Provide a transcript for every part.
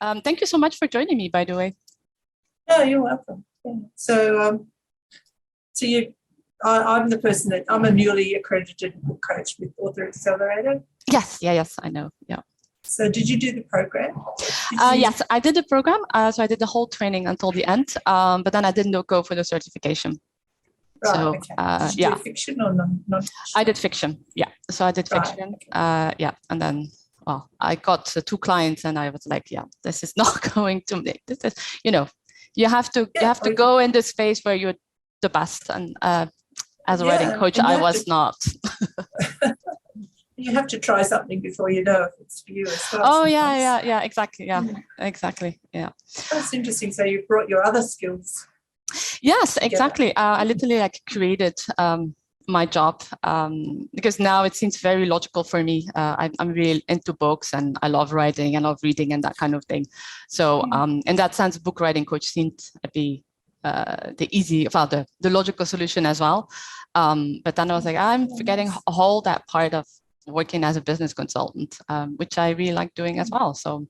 Thank you so much for joining me, by the way. No, you're welcome. Yeah. So, I'm the person that I'm a newly accredited book coach with Author Accelerator. Yes, I know. Yeah. So, did you do the program? Yes, I did the program. So I did the whole training until the end, but then I didn't go for the certification. Right. So, okay. Did you do fiction or non-fiction? I did fiction. Yeah. So I did fiction. Right. Okay. And then, well, I got 2 clients, and I was like, yeah, this is not going to make this. Is, you have to go in this space where you're the best. And as a writing coach, I was not. You have to try something before you know if it's for you as well. Oh, yeah, exactly. Yeah, exactly. Yeah. That's interesting. So you brought your other skills. Yes, exactly. I literally created my job because now it seems very logical for me. I'm really into books, and I love writing, I love reading and that kind of thing. So in that sense, book writing coach seemed to be the logical solution as well. But then I was like, I'm forgetting all that part of working as a business consultant, which I really like doing as well. So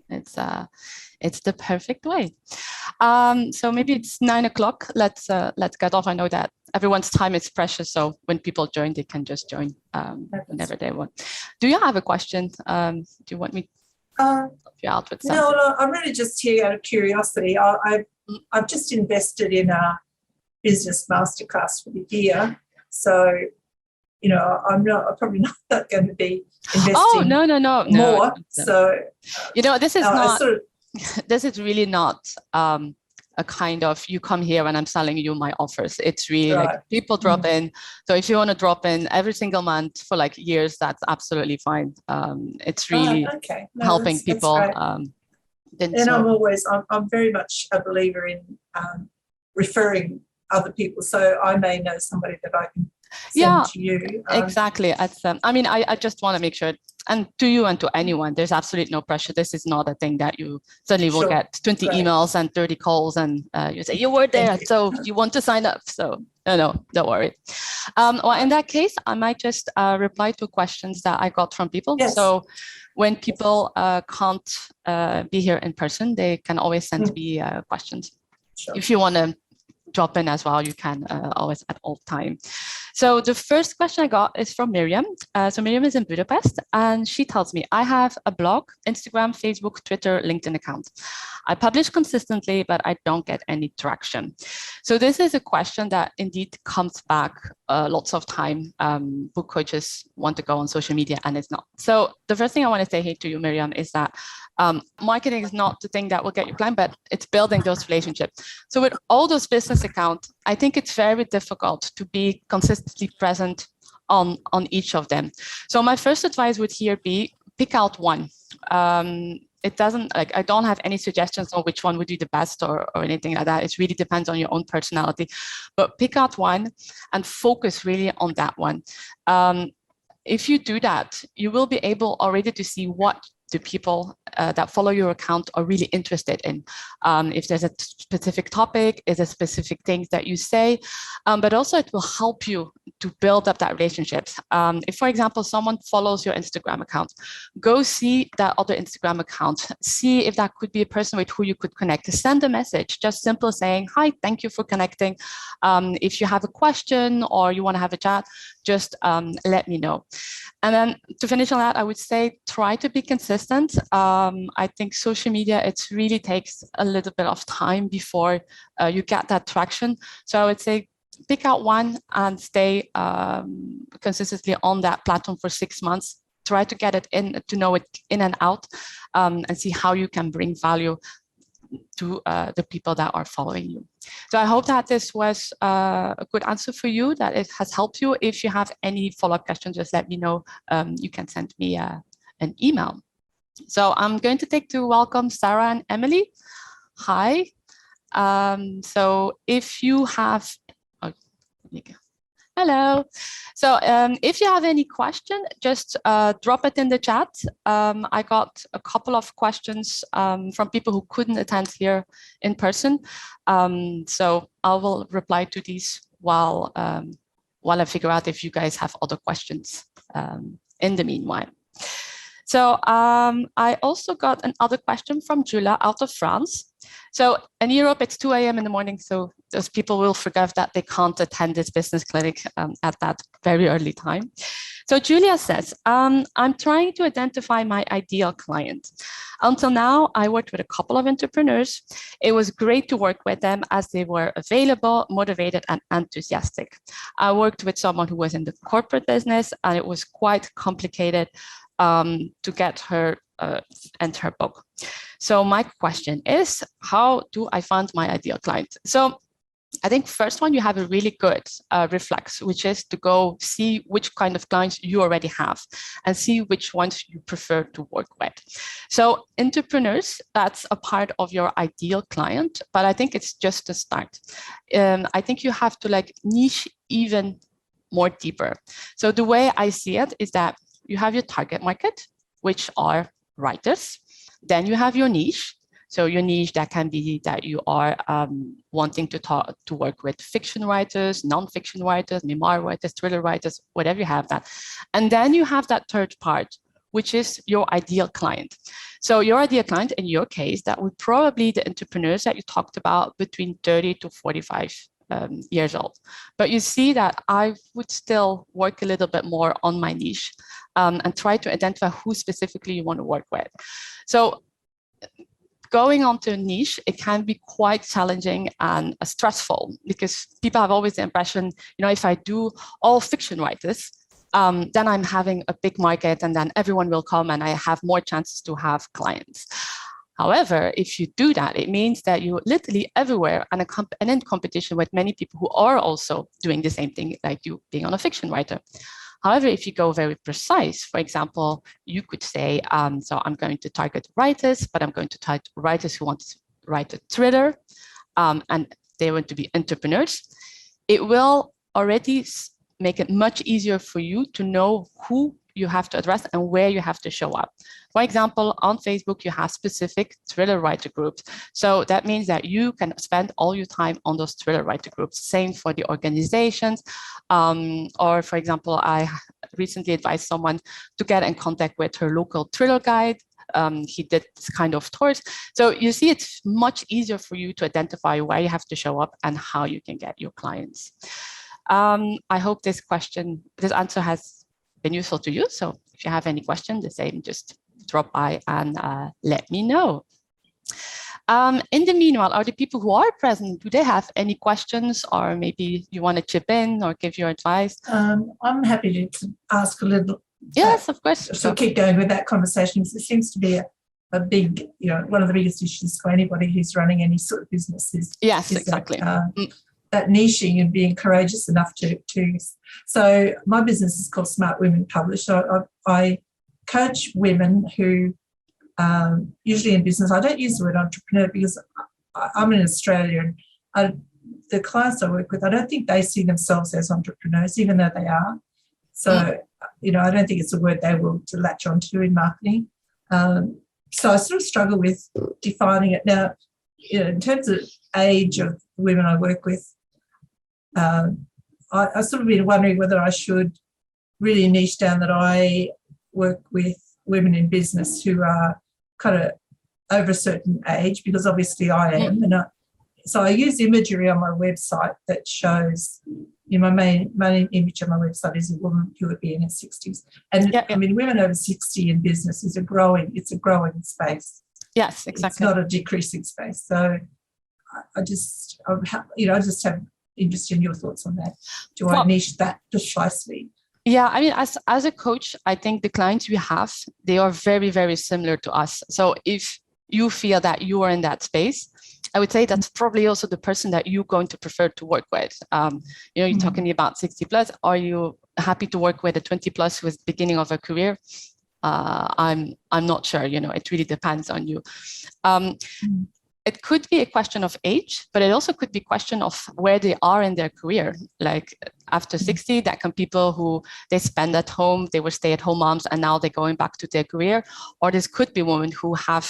it's the perfect way. So maybe it's 9 o'clock. Let's get off. I know that everyone's time is precious, so when people join, they can just join whenever they want. Do you have a question? Do you want me to help you out with something? No, I'm really just here out of curiosity. I've just invested in a business masterclass for the year, so I'm probably not going to be investing. Oh, no. More. So this is not. This is really not a kind of you come here and I'm selling you my offers. It's really like people drop in. So if you want to drop in every single month for years, that's absolutely fine. It's really helping people. And I'm very much a believer in referring other people. So I may know somebody that I can send to you. Exactly. I just want to make sure, and to you and to anyone, there's absolutely no pressure. This is not a thing that you suddenly will get 20 emails and 30 calls and you say you were there, so you want to sign up. So no, don't worry. Well, in that case, I might just reply to questions that I got from people. Yes. So when people can't be here in person, they can always send me questions. Sure. If you want to drop in as well, you can always at all time. So the first question I got is from Miriam. So Miriam is in Budapest, and she tells me, I have a blog, Instagram, Facebook, Twitter, LinkedIn account. I publish consistently, but I don't get any traction. So this is a question that indeed comes back lots of time. Book coaches want to go on social media and it's not. So the first thing I want to say to you, Miriam, is that marketing is not the thing that will get you client, but it's building those relationships. So with all those business accounts, I think it's very difficult to be consistently present on each of them. So my first advice would here be pick out one. It doesn't I don't have any suggestions on which one would be the best or anything like that. It really depends on your own personality, but pick out one and focus really on that one. If you do that, you will be able already to see what the people that follow your account are really interested in. If there's a specific topic, is a specific things that you say, but also it will help you to build up that relationship. If, for example, someone follows your Instagram account, go see that other Instagram account, see if that could be a person with who you could connect. Send a message, just simple saying, hi, thank you for connecting. If you have a question or you want to have a chat, just let me know. And then to finish on that, I would say try to be consistent. I think social media, it really takes a little bit of time before you get that traction. So I would say pick out one and stay consistently on that platform for 6 months. Try to get it in, to know it in and out, and see how you can bring value to the people that are following you. So I hope that this was a good answer for you, that it has helped you. If you have any follow-up questions, just let me know. You can send me an email. So I'm going to take to welcome Sarah and Emily. Hi. So if you have, hello. So if you have any question, just drop it in the chat. I got a couple of questions from people who couldn't attend here in person. So I will reply to these while I figure out if you guys have other questions in the meanwhile. So I also got another question from Julia out of France. So in Europe, it's 2 a.m. in the morning. So those people will forget that they can't attend this business clinic at that very early time. So Julia says, I'm trying to identify my ideal client. Until now, I worked with a couple of entrepreneurs. It was great to work with them as they were available, motivated, and enthusiastic. I worked with someone who was in the corporate business, and it was quite complicated to get her enter her book. So my question is, how do I find my ideal client? So I think first one, you have a really good reflex, which is to go see which kind of clients you already have and see which ones you prefer to work with. So entrepreneurs, that's a part of your ideal client, but I think it's just a start. I think you have to like niche even more deeper. So the way I see it is that you have your target market, which are writers. Then you have your niche. So your niche, that can be that you are wanting to work with fiction writers, non-fiction writers, memoir writers, thriller writers, whatever you have that. And then you have that third part, which is your ideal client. So your ideal client, in your case, that would probably the entrepreneurs that you talked about between 30 to 45 years old. But you see that I would still work a little bit more on my niche and try to identify who specifically you want to work with. So going onto a niche, it can be quite challenging and stressful because people have always the impression, if I do all fiction writers, then I'm having a big market and then everyone will come and I have more chances to have clients. However, if you do that, it means that you're literally everywhere and in competition with many people who are also doing the same thing like you being on a fiction writer. However, if you go very precise, for example, you could say, so I'm going to target writers, but I'm going to target writers who want to write a thriller and they want to be entrepreneurs. It will already make it much easier for you to know who you have to address and where you have to show up. For example, on Facebook, you have specific thriller writer groups. So that means that you can spend all your time on those thriller writer groups. Same for the organizations. Or for example, I recently advised someone to get in contact with her local thriller guide. He did this kind of tours. So you see, it's much easier for you to identify where you have to show up and how you can get your clients. I hope this answer has been useful to you. So if you have any questions, the same, just drop by and let me know. In the meanwhile, are the people who are present, do they have any questions, or maybe you want to chip in or give your advice? I'm happy to ask a little. Yes, of course. So keep going with that conversation, because it seems to be a big, one of the biggest issues for anybody who's running any sort of business is, yes, exactly. That niching and being courageous enough to. So my business is called Smart Women Publish. So I coach women who usually in business. I don't use the word entrepreneur because I'm in Australia, and the clients I work with, I don't think they see themselves as entrepreneurs, even though they are. So, I don't think it's a word they will to latch onto in marketing. So I sort of struggle with defining it. Now, in terms of age of women I work with, I sort of been wondering whether I should really niche down that I work with women in business who are kind of over a certain age, because obviously I am. And so I use imagery on my website that shows, my main image on my website is a woman who would be in her 60s. And I mean, women over 60 in business it's a growing space. Yes, exactly. It's not a decreasing space. So I just have interest in your thoughts on that. Do I niche that precisely? Yeah, I mean, as a coach, I think the clients we have, they are very, very similar to us. So if you feel that you are in that space, I would say that's probably also the person that you're going to prefer to work with. You're talking about 60 plus. Are you happy to work with a 20 plus who is beginning of a career? I'm not sure. It really depends on you. It could be a question of age, but it also could be a question of where they are in their career. Like after 60, that can people who they spend at home, they were stay-at-home moms, and now they're going back to their career. Or this could be women who have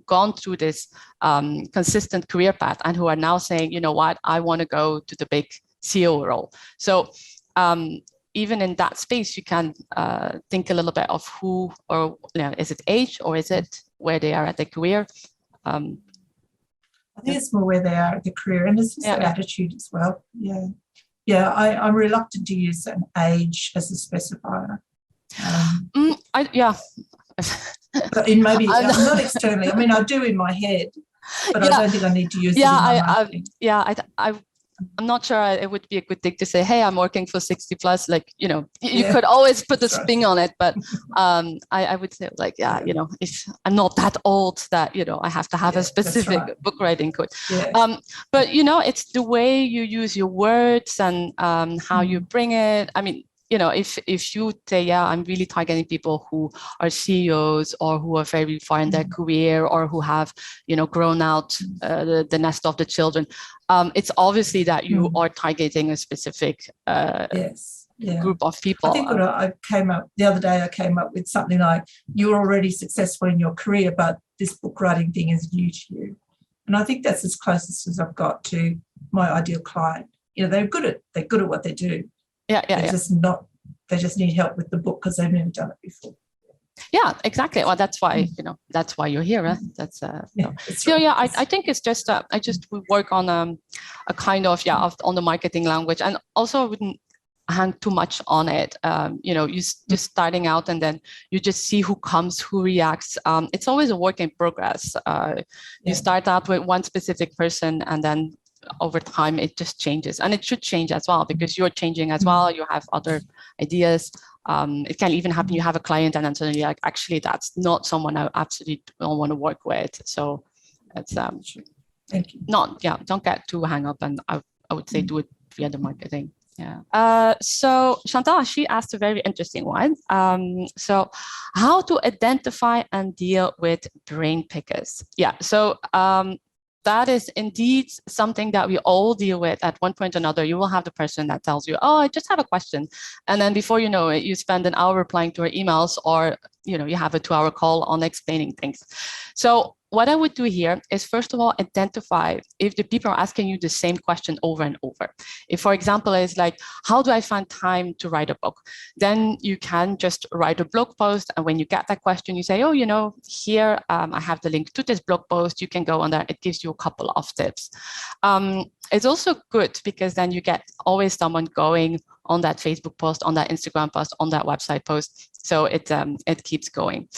gone through this consistent career path and who are now saying, you know what, I want to go to the big CEO role. So even in that space, you can think a little bit of who, or is it age, or is it where they are at their career? I think it's more where they are at their career, and it's just their attitude as well. I'm reluctant to use an age as a specifier. But in maybe not externally. I mean, I do in my head, but I don't think I need to use it in my marketing. I'm not sure it would be a good thing to say, hey, I'm working for 60 plus, like, you could always put a spin on it, but I would say, like, if I'm not that old that, I have to have a specific book writing code. But, it's the way you use your words and how you bring it. I mean, if you say, I'm really targeting people who are CEOs or who are very far in their career or who have, grown out the nest of the children, it's obviously that you are targeting a specific group of people. I think the other day I came up with something like, you're already successful in your career, but this book writing thing is new to you. And I think that's as closest as I've got to my ideal client. They're good at what they do. They just need help with the book because they've never done it before. Yeah, exactly. Well, that's why that's why you're here. Huh? That's I think it's just we work on a kind of on the marketing language, and also I wouldn't hang too much on it. You just starting out, and then you just see who comes, who reacts. It's always a work in progress. You start out with one specific person, and then over time it just changes, and it should change as well, because you're changing as well. You have other ideas. It can even happen you have a client and then suddenly like, actually that's not someone I absolutely don't want to work with. So it's Thank you. Don't get too hung up, and I would say do it via the marketing. So Chantell, she asked a very interesting one. So how to identify and deal with brain pickers? So that is indeed something that we all deal with at one point or another. You will have the person that tells you, I just have a question. And then before you know it, you spend an hour replying to her emails, or, you have a 2-hour call on explaining things. So what I would do here is, first of all, identify if the people are asking you the same question over and over. If, for example, it's like, how do I find time to write a book? Then you can just write a blog post. And when you get that question, you say, here, I have the link to this blog post. You can go on there. It gives you a couple of tips. It's also good because then you get always someone going on that Facebook post, on that Instagram post, on that website post. So it keeps going.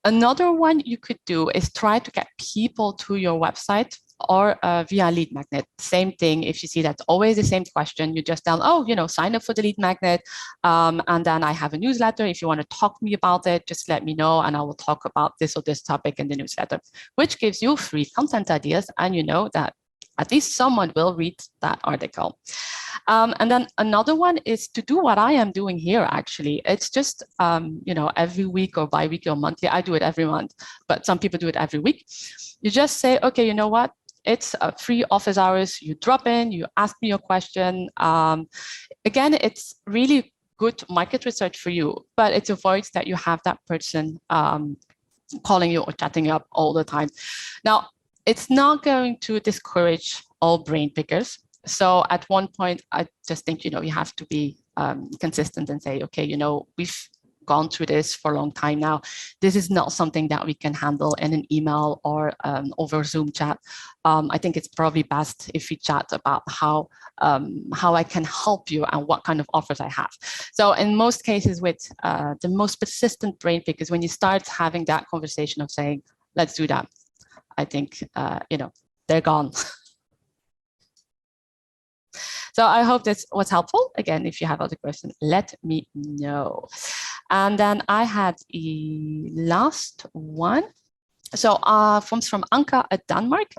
Another one you could do is try to get people to your website or via lead magnet. Same thing. If you see that's always the same question, you just tell, sign up for the lead magnet. And then I have a newsletter. If you want to talk to me about it, just let me know and I will talk about this or this topic in the newsletter, which gives you free content ideas. And you know that at least someone will read that article. And then another one is to do what I am doing here, actually. It's just, every week or bi-weekly or monthly. I do it every month, but some people do it every week. You just say, okay, you know what? It's free office hours. You drop in, you ask me your question. Again, it's really good market research for you, but it avoids that you have that person calling you or chatting you up all the time. Now, it's not going to discourage all brain pickers. So at one point, I just think, you have to be consistent and say, okay, we've gone through this for a long time now. This is not something that we can handle in an email or over Zoom chat. I think it's probably best if we chat about how I can help you and what kind of offers I have. So in most cases with the most persistent brain pickers, when you start having that conversation of saying, let's do that, I think, they're gone. So I hope this was helpful. Again, if you have other questions, let me know. And then I had a last one. So from Anka at Denmark.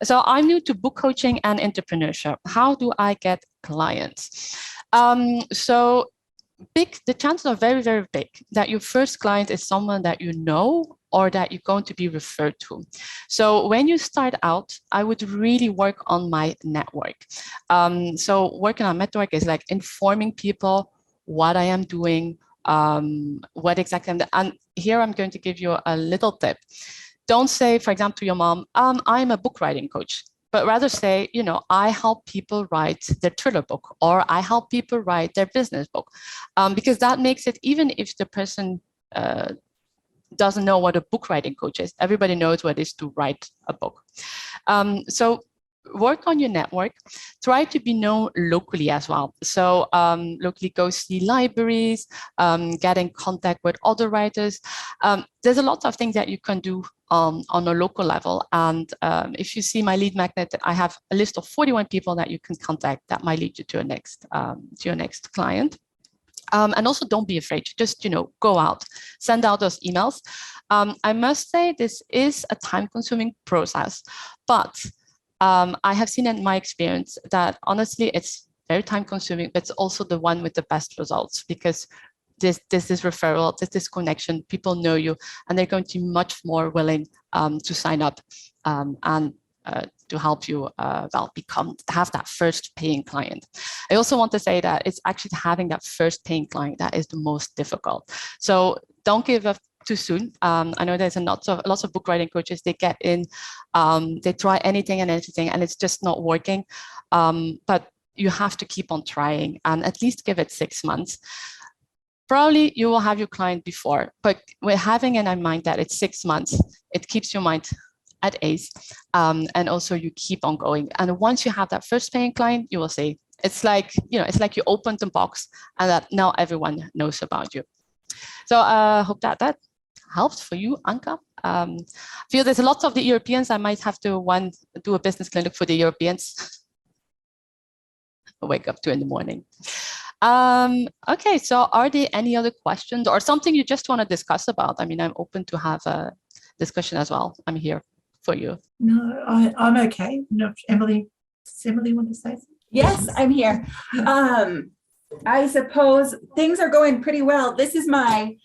So I'm new to book coaching and entrepreneurship. How do I get clients? The chances are very, very big that your first client is someone that you know or that you're going to be referred to. So when you start out, I would really work on my network. So working on network is like informing people what I am doing, what exactly I'm doing. And here I'm going to give you a little tip. Don't say, for example, to your mom, I'm a book writing coach. but rather say, I help people write their thriller book, or I help people write their business book, because that makes it, even if the person doesn't know what a book writing coach is, everybody knows what it is to write a book. So work on your network, try to be known locally as well. So locally, go see libraries, get in contact with other writers. There's a lot of things that you can do on a local level. And if you see my lead magnet, I have a list of 41 people that you can contact that might lead you to your next client. And also, don't be afraid. Just go out, send out those emails. I must say this is a time-consuming process, but I have seen in my experience that honestly, it's very time-consuming, but it's also the one with the best results, because this is referral, this connection. People know you, and they're going to be much more willing to sign up and to help you have that first paying client. I also want to say that it's actually having that first paying client that is the most difficult. So don't give up too soon. I know there's lots of book writing coaches. They get in, they try anything and everything, and it's just not working. But you have to keep on trying, and at least give it 6 months. Probably you will have your client before, but we're having in mind that it's 6 months. It keeps your mind at ease, and also you keep on going. And once you have that first paying client, you will see it's like you opened the box, and that now everyone knows about you. So I hope that helped for you, Anka. I feel there's a lot of the Europeans. I might have to do a business clinic for the Europeans. I wake up 2 a.m. Okay, so are there any other questions or something you just want to discuss about? I mean, I'm open to have a discussion as well. I'm here for you. No, I'm okay. No, Emily, does Emily want to say something? Yes, I'm here. I suppose things are going pretty well. This is my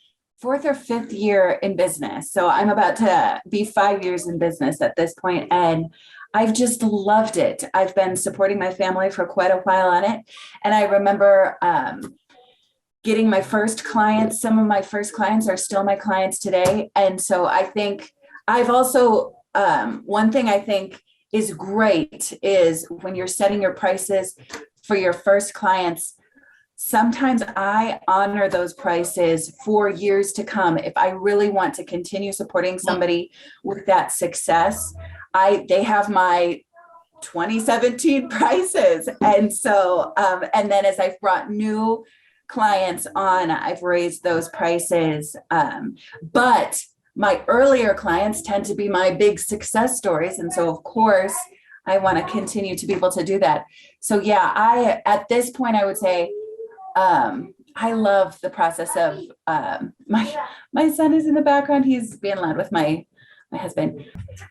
4th or 5th year in business. So I'm about to be 5 years in business at this point, and I've just loved it. I've been supporting my family for quite a while on it. And I remember getting my first clients. Some of my first clients are still my clients today. And so I think I've also, one thing I think is great is when you're setting your prices for your first clients, sometimes I honor those prices for years to come. If I really want to continue supporting somebody with that success, they have my 2017 prices. And so, and then as I've brought new clients on, I've raised those prices. But my earlier clients tend to be my big success stories. And so of course, I want to continue to be able to do that. So yeah, at this point, I would say, I love the process of, my son is in the background. He's being loud with my husband.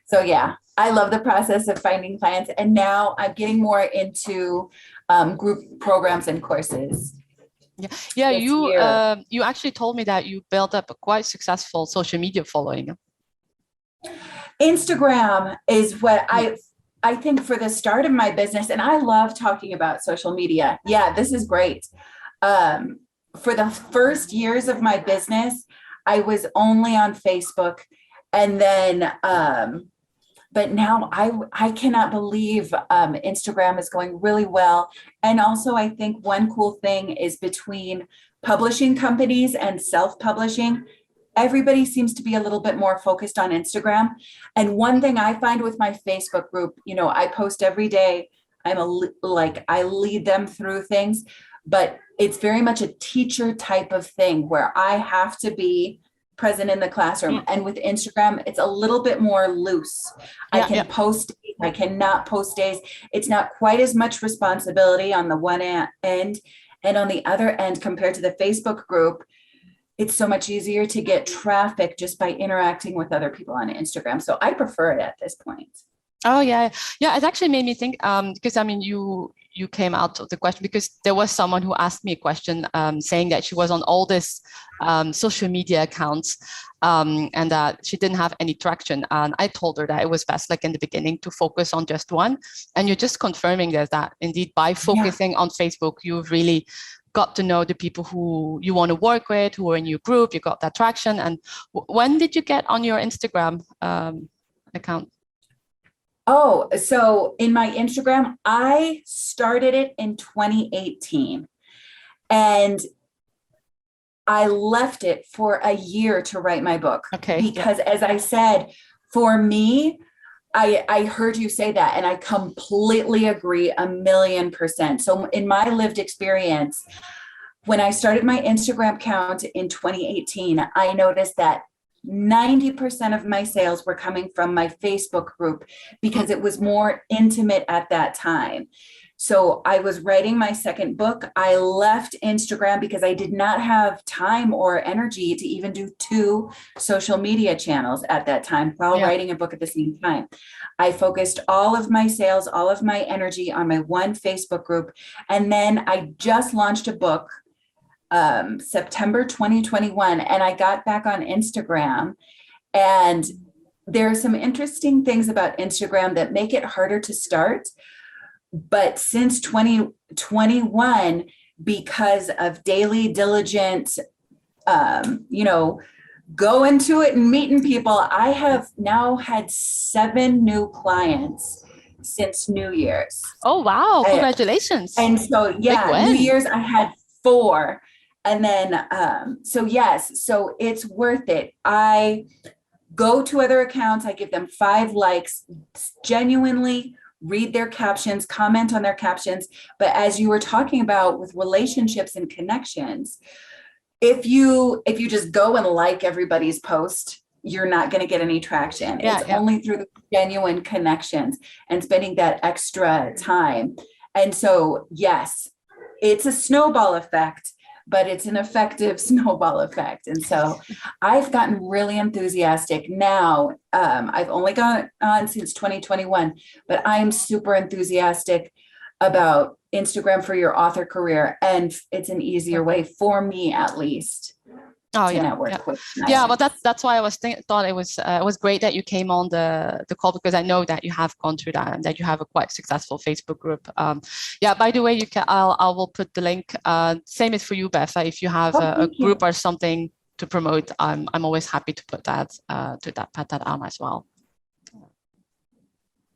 So yeah, I love the process of finding clients. And now I'm getting more into group programs and courses. Yeah. You actually told me that you built up a quite successful social media following. Instagram is what I think for the start of my business, and I love talking about social media. Yeah, this is great. For the first years of my business, I was only on Facebook, and then, but now I cannot believe Instagram is going really well. And also I think one cool thing is between publishing companies and self-publishing, everybody seems to be a little bit more focused on Instagram. And one thing I find with my Facebook group, I post every day. I lead them through things, but it's very much a teacher type of thing where I have to be present in the classroom. And with Instagram, it's a little bit more loose. I can post, I cannot post days. It's not quite as much responsibility on the one end. And on the other end, compared to the Facebook group, it's so much easier to get traffic just by interacting with other people on Instagram. So I prefer it at this point. Oh yeah. It actually made me think, because I mean, you came out of the question because there was someone who asked me a question saying that she was on all this social media accounts and that she didn't have any traction. And I told her that it was best, like in the beginning, to focus on just one. And you're just confirming that indeed by focusing on Facebook, you've really got to know the people who you want to work with, who are in your group, you got that traction. And when did you get on your Instagram account? Oh, so in my Instagram, I started it in 2018 and I left it for a year to write my book. Okay. Because as I said, for me, I heard you say that and I completely agree 1,000,000%. So in my lived experience, when I started my Instagram account in 2018, I noticed that 90% of my sales were coming from my Facebook group because it was more intimate at that time. So I was writing my second book. I left Instagram because I did not have time or energy to even do 2 social media channels at that time while writing a book at the same time. I focused all of my sales, all of my energy on my one Facebook group. And then I just launched a book September 2021, and I got back on Instagram, and there are some interesting things about Instagram that make it harder to start. But since 2021, because of daily diligent, go into it and meeting people, I have now had 7 new clients since New Year's. Oh, wow. Congratulations. And so, New Year's, I had 4. And then, so it's worth it. I go to other accounts, I give them 5 likes, genuinely read their captions, comment on their captions. But as you were talking about with relationships and connections, if you just go and like everybody's post, you're not going to get any traction. It's only through the genuine connections and spending that extra time. And so, yes, it's a snowball effect, but it's an effective snowball effect. And so I've gotten really enthusiastic now. I've only gone on since 2021, but I'm super enthusiastic about Instagram for your author career. And it's an easier way for me, at least, to network with. Well, that's why I thought it was great that you came on the call, because I know that you have gone through that and that you have a quite successful Facebook group. By the way, you can I will put the link. Same is for you, Beth. If you have a group or something to promote, I'm always happy to put that put that on as well.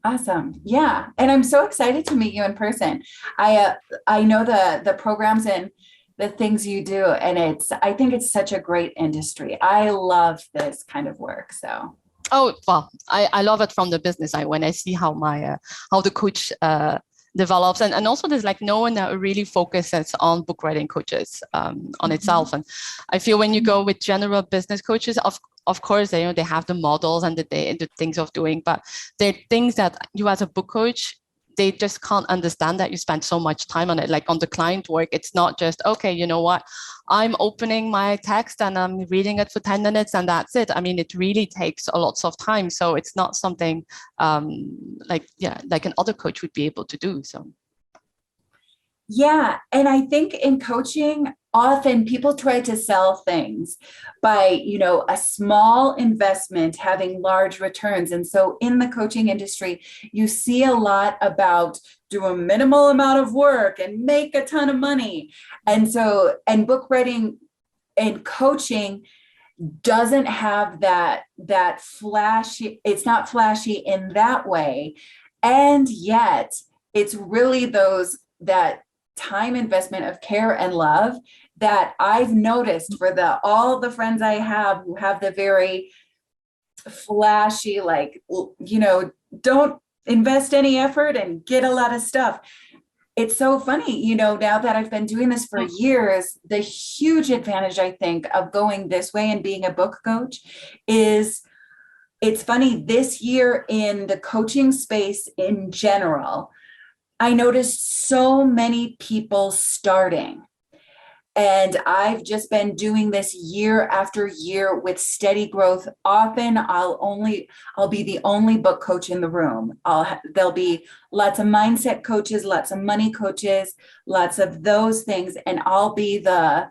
Awesome. Yeah. And I'm so excited to meet you in person. I know the programs and the things you do, and I think it's such a great industry. I love this kind of work. So. Oh, well, I love it from the business side when I see how how the coach develops, and also there's like no one that really focuses on book writing coaches on itself. And I feel when you go with general business coaches, of course they have the models and the things of doing, but there are things that you as a book coach, they just can't understand that you spend so much time on it. Like on the client work, it's not just, okay, you know what, I'm opening my text and I'm reading it for 10 minutes and that's it. I mean, it really takes a lot of time. So it's not something like an other coach would be able to do. So. Yeah. And I think in coaching, often people try to sell things by, a small investment having large returns. And so in the coaching industry, you see a lot about do a minimal amount of work and make a ton of money. And so, and book writing and coaching doesn't have that flashy, it's not flashy in that way. And yet it's really that time investment of care and love that I've noticed for all the friends I have who have the very flashy, don't invest any effort and get a lot of stuff. It's so funny, now that I've been doing this for years, the huge advantage I think of going this way and being a book coach is, it's funny, this year in the coaching space in general, I noticed so many people starting, and I've just been doing this year after year with steady growth. Often I'll be the only book coach in the room. There'll be lots of mindset coaches, lots of money coaches, lots of those things. And I'll be the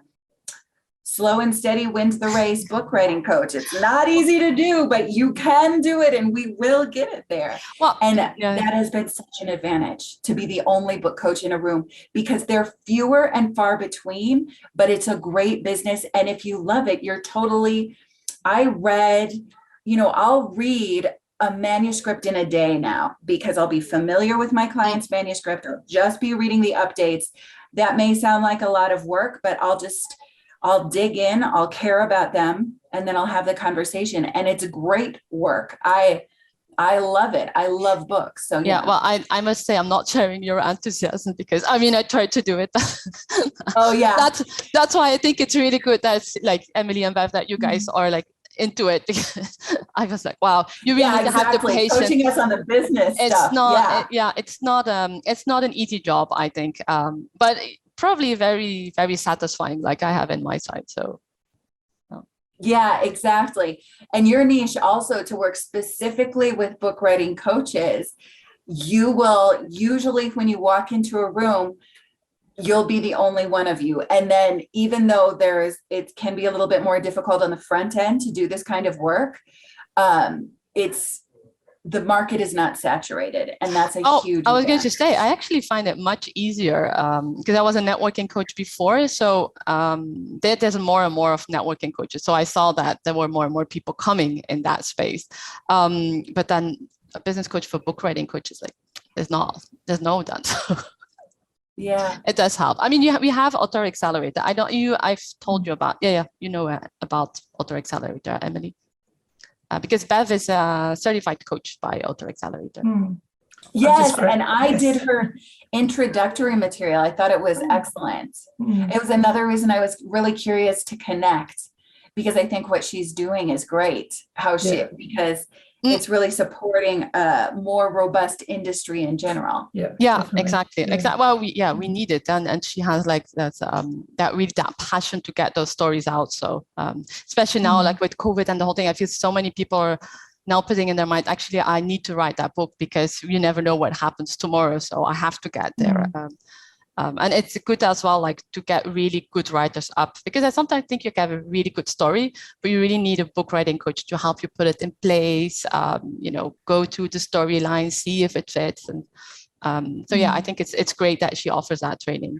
slow and steady wins the race book writing coach. It's not easy to do, but you can do it and we will get it there. Well, and that has been such an advantage to be the only book coach in a room, because they're fewer and far between, but it's a great business. And if you love it, I'll read a manuscript in a day now, because I'll be familiar with my client's manuscript. I'll just be reading the updates. That may sound like a lot of work, but I'll dig in, I'll care about them, and then I'll have the conversation. And it's great work. I love it. I love books. So yeah, well, I must say I'm not sharing your enthusiasm, because I mean, I tried to do it. Oh yeah. That's why I think it's really good that like Emily and Bev, that you guys are like into it. I was like, wow, you really need to have the patience. Coaching us on the business stuff. It's not an easy job, I think, but probably very, very satisfying, like I have in my side. So yeah, exactly. And your niche also, to work specifically with book writing coaches, you will usually, when you walk into a room, you'll be the only one of you. And then even though it can be a little bit more difficult on the front end to do this kind of work, the market is not saturated. And that's a huge I was going to say, I actually find it much easier because I was a networking coach before. So there's more and more of networking coaches. So I saw that there were more and more people coming in that space. But then a business coach for book writing coaches, like there's no done. Yeah, it does help. I mean, we have Author Accelerator. I've told you about, about Author Accelerator, Emily, because Bev is a certified coach by Author Accelerator. Yes, and I did her introductory material. I thought it was excellent. It was another reason I was really curious to connect, because I think what she's doing is great. Because it's really supporting a more robust industry in general. Yeah, exactly. Well, we need it, and she has like that passion to get those stories out. So especially now, like with COVID and the whole thing, I feel so many people are now putting in their mind, actually, I need to write that book, because you never know what happens tomorrow. So I have to get there. And it's good as well, like to get really good writers up, because I sometimes think you can have a really good story, but you really need a book writing coach to help you put it in place, go to the storyline, see if it fits. And I think it's great that she offers that training.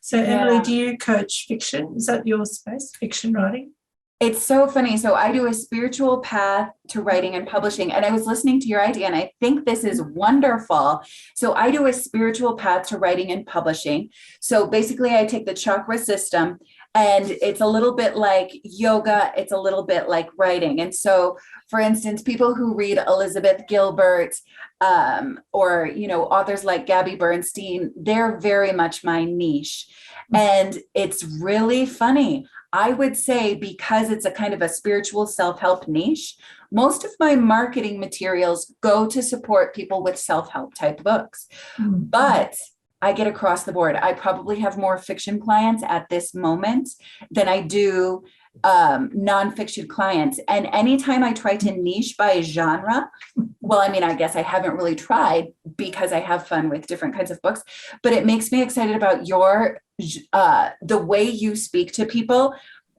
So Emily, do you coach fiction? Is that your space, fiction writing? It's so funny. So I do a spiritual path to writing and publishing. And I was listening to your idea, and I think this is wonderful. So I do a spiritual path to writing and publishing. So basically I take the chakra system, and it's a little bit like yoga. It's a little bit like writing. And so, for instance, people who read Elizabeth Gilbert, or, authors like Gabby Bernstein, they're very much my niche. And it's really funny. I would say, because it's a kind of a spiritual self-help niche, most of my marketing materials go to support people with self-help type books. But I get across the board. I probably have more fiction clients at this moment than I do nonfiction clients. And anytime I try to niche by genre, well, I mean, I guess I haven't really tried, because I have fun with different kinds of books, but it makes me excited about the way you speak to people.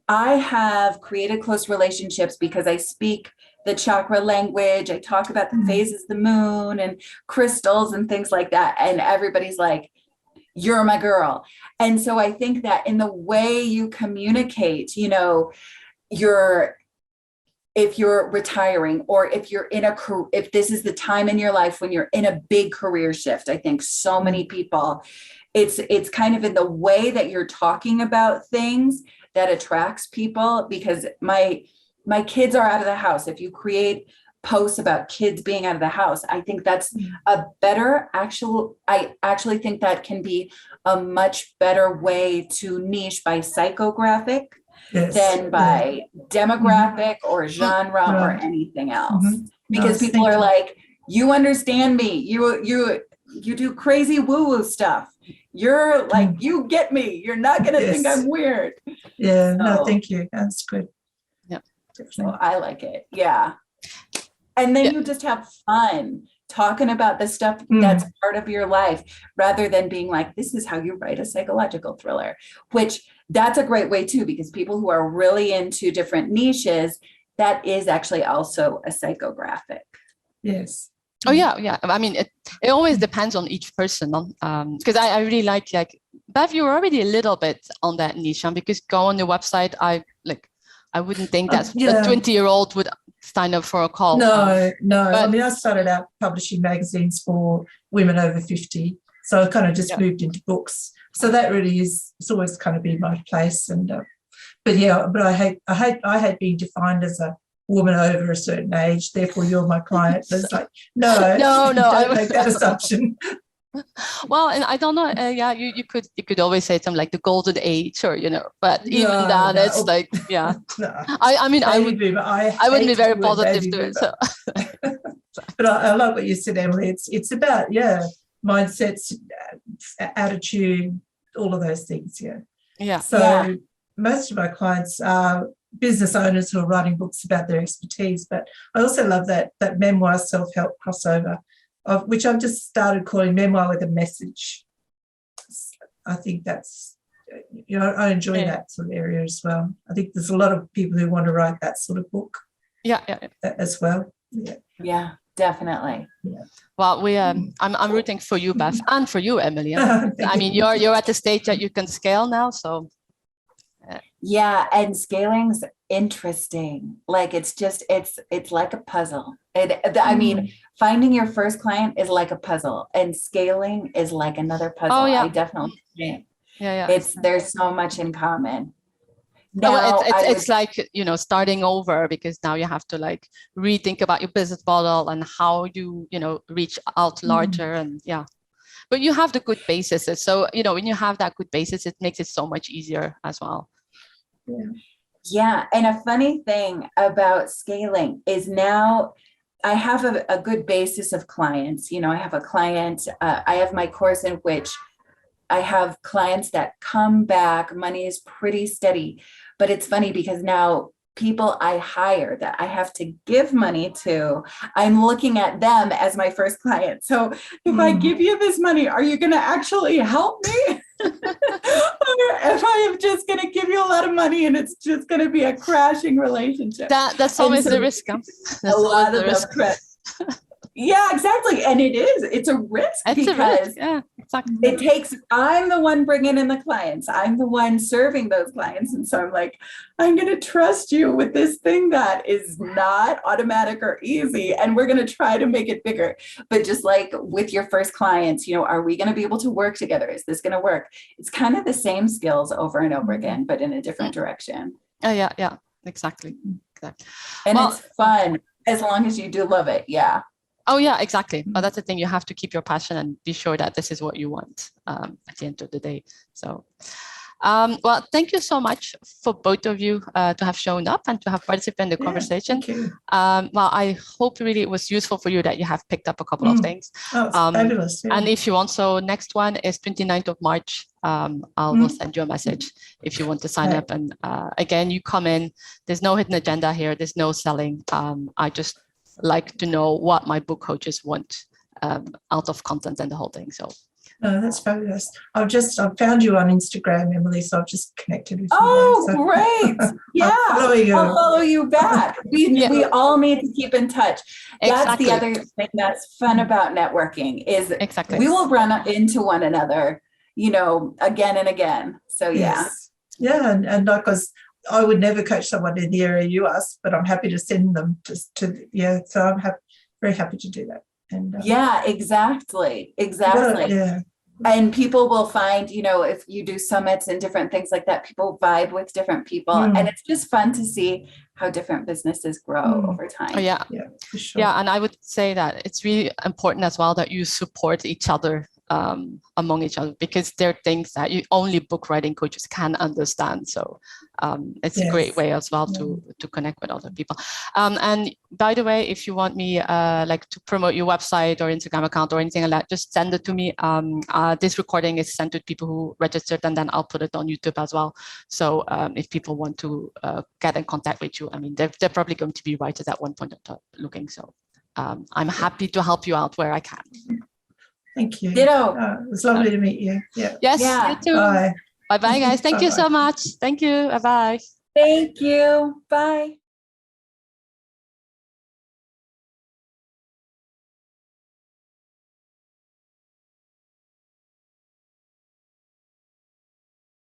I have created close relationships because I speak the chakra language. I talk about the phases of the moon and crystals and things like that. And everybody's like, you're my girl. And so I think that in the way you communicate, if you're retiring, or if you're if this is the time in your life when you're in a big career shift, I think so many people, it's kind of in the way that you're talking about things that attracts people, because my kids are out of the house. If you create posts about kids being out of the house, I think that's I actually think that can be a much better way to niche by psychographic than by demographic or genre or anything else. Because people are like, you understand me, you do crazy woo-woo stuff. You're like, you get me. You're not going to think I'm weird. Yeah, no, thank you. That's good. Yeah. So I like it. Yeah. And then you just have fun talking about the stuff that's part of your life, rather than being like, this is how you write a psychological thriller, which that's a great way too, because people who are really into different niches, that is actually also a psychographic. Yes. Oh yeah. I mean, it always depends on each person. Because I really like Bev, you're already a little bit on that niche, because go on the website. I wouldn't think that a 20-year-old would sign up for a call. No. but- I mean, I started out publishing magazines for women over 50. So I kind of just moved into books. So that really it's always kind of been my place. And but I hate being defined as a woman over a certain age. Therefore, you're my client. It's like no, don't make that assumption. Well, and I don't know. You could always say something like the golden age, or But even then, it's like I mean, I wouldn't be very positive to it. So. But I love what you said, Emily. It's about mindsets, attitude, all of those things. So most of my clients are business owners who are writing books about their expertise, but I also love that memoir self-help crossover, which I've just started calling memoir with a message. I think that's I enjoy that sort of area as well. I think there's a lot of people who want to write that sort of book as well. Yeah, definitely. Well, I'm rooting for you, Beth, and for you, Emily. I mean, you're at the stage that you can scale now, so. Yeah, and scaling's interesting. Like it's like a puzzle. I mean, finding your first client is like a puzzle, and scaling is like another puzzle. Oh, yeah. I definitely think. Yeah. There's so much in common. Now, it's like starting over, because now you have to like rethink about your business model and how you reach out larger and but you have the good basis. So when you have that good basis, it makes it so much easier as well. Yeah, and a funny thing about scaling is now I have a good basis of clients. I have a client. I have my course in which I have clients that come back. Money is pretty steady. But it's funny because now people I hire that I have to give money to, I'm looking at them as my first client. So if I give you this money, are you going to actually help me? Or if I am just going to give you a lot of money and it's just going to be a crashing relationship? That's always the risk. That's a lot of the risk. Yeah, exactly. And it's a risk because exactly. It takes, I'm the one bringing in the clients. I'm the one serving those clients. And so I'm like, I'm going to trust you with this thing that is not automatic or easy. And we're going to try to make it bigger. But just like with your first clients, are we going to be able to work together? Is this going to work? It's kind of the same skills over and over again, but in a different direction. Oh, yeah, exactly. And it's fun as long as you do love it. Yeah. Oh, yeah, exactly. But that's the thing. You have to keep your passion and be sure that this is what you want at the end of the day. So, well, thank you so much for both of you to have shown up and to have participated in the conversation. Well, I hope really it was useful for you that you have picked up a couple of things. Oh, fabulous. Yeah. And if you want, so next one is 29th of March. Will send you a message if you want to sign up. And again, you come in. There's no hidden agenda here. There's no selling. I just like to know what my book coaches want out of content and the whole thing. So that's fabulous. I've found you on Instagram, Emily, so I've just connected with you. Oh, there, so. Great. Yeah. I'll follow you back. We all need to keep in touch. That's the other thing that's fun about networking is we will run into one another, again and again. So yes. Yeah. And because I would never coach someone in the area you asked, but I'm happy to send them to so I'm very happy to do that. And exactly. And people will find, if you do summits and different things like that, people vibe with different people, and it's just fun to see how different businesses grow over time. Oh, yeah, for sure. Yeah, and I would say that it's really important as well that you support each other among each other, because there are things that only book writing coaches can understand. So it's a great way as well to connect with other people. And by the way, if you want me to promote your website or Instagram account or anything like that, just send it to me. This recording is sent to people who registered, and then I'll put it on YouTube as well. So if people want to get in contact with you, I mean, they're probably going to be writers at one point looking. So I'm happy to help you out where I can. Thank you. Ditto. It was lovely to meet you. Yeah. Yes, you too. Bye. Bye-bye, guys. Thank you so much. Thank you. Bye-bye. Thank you. Bye.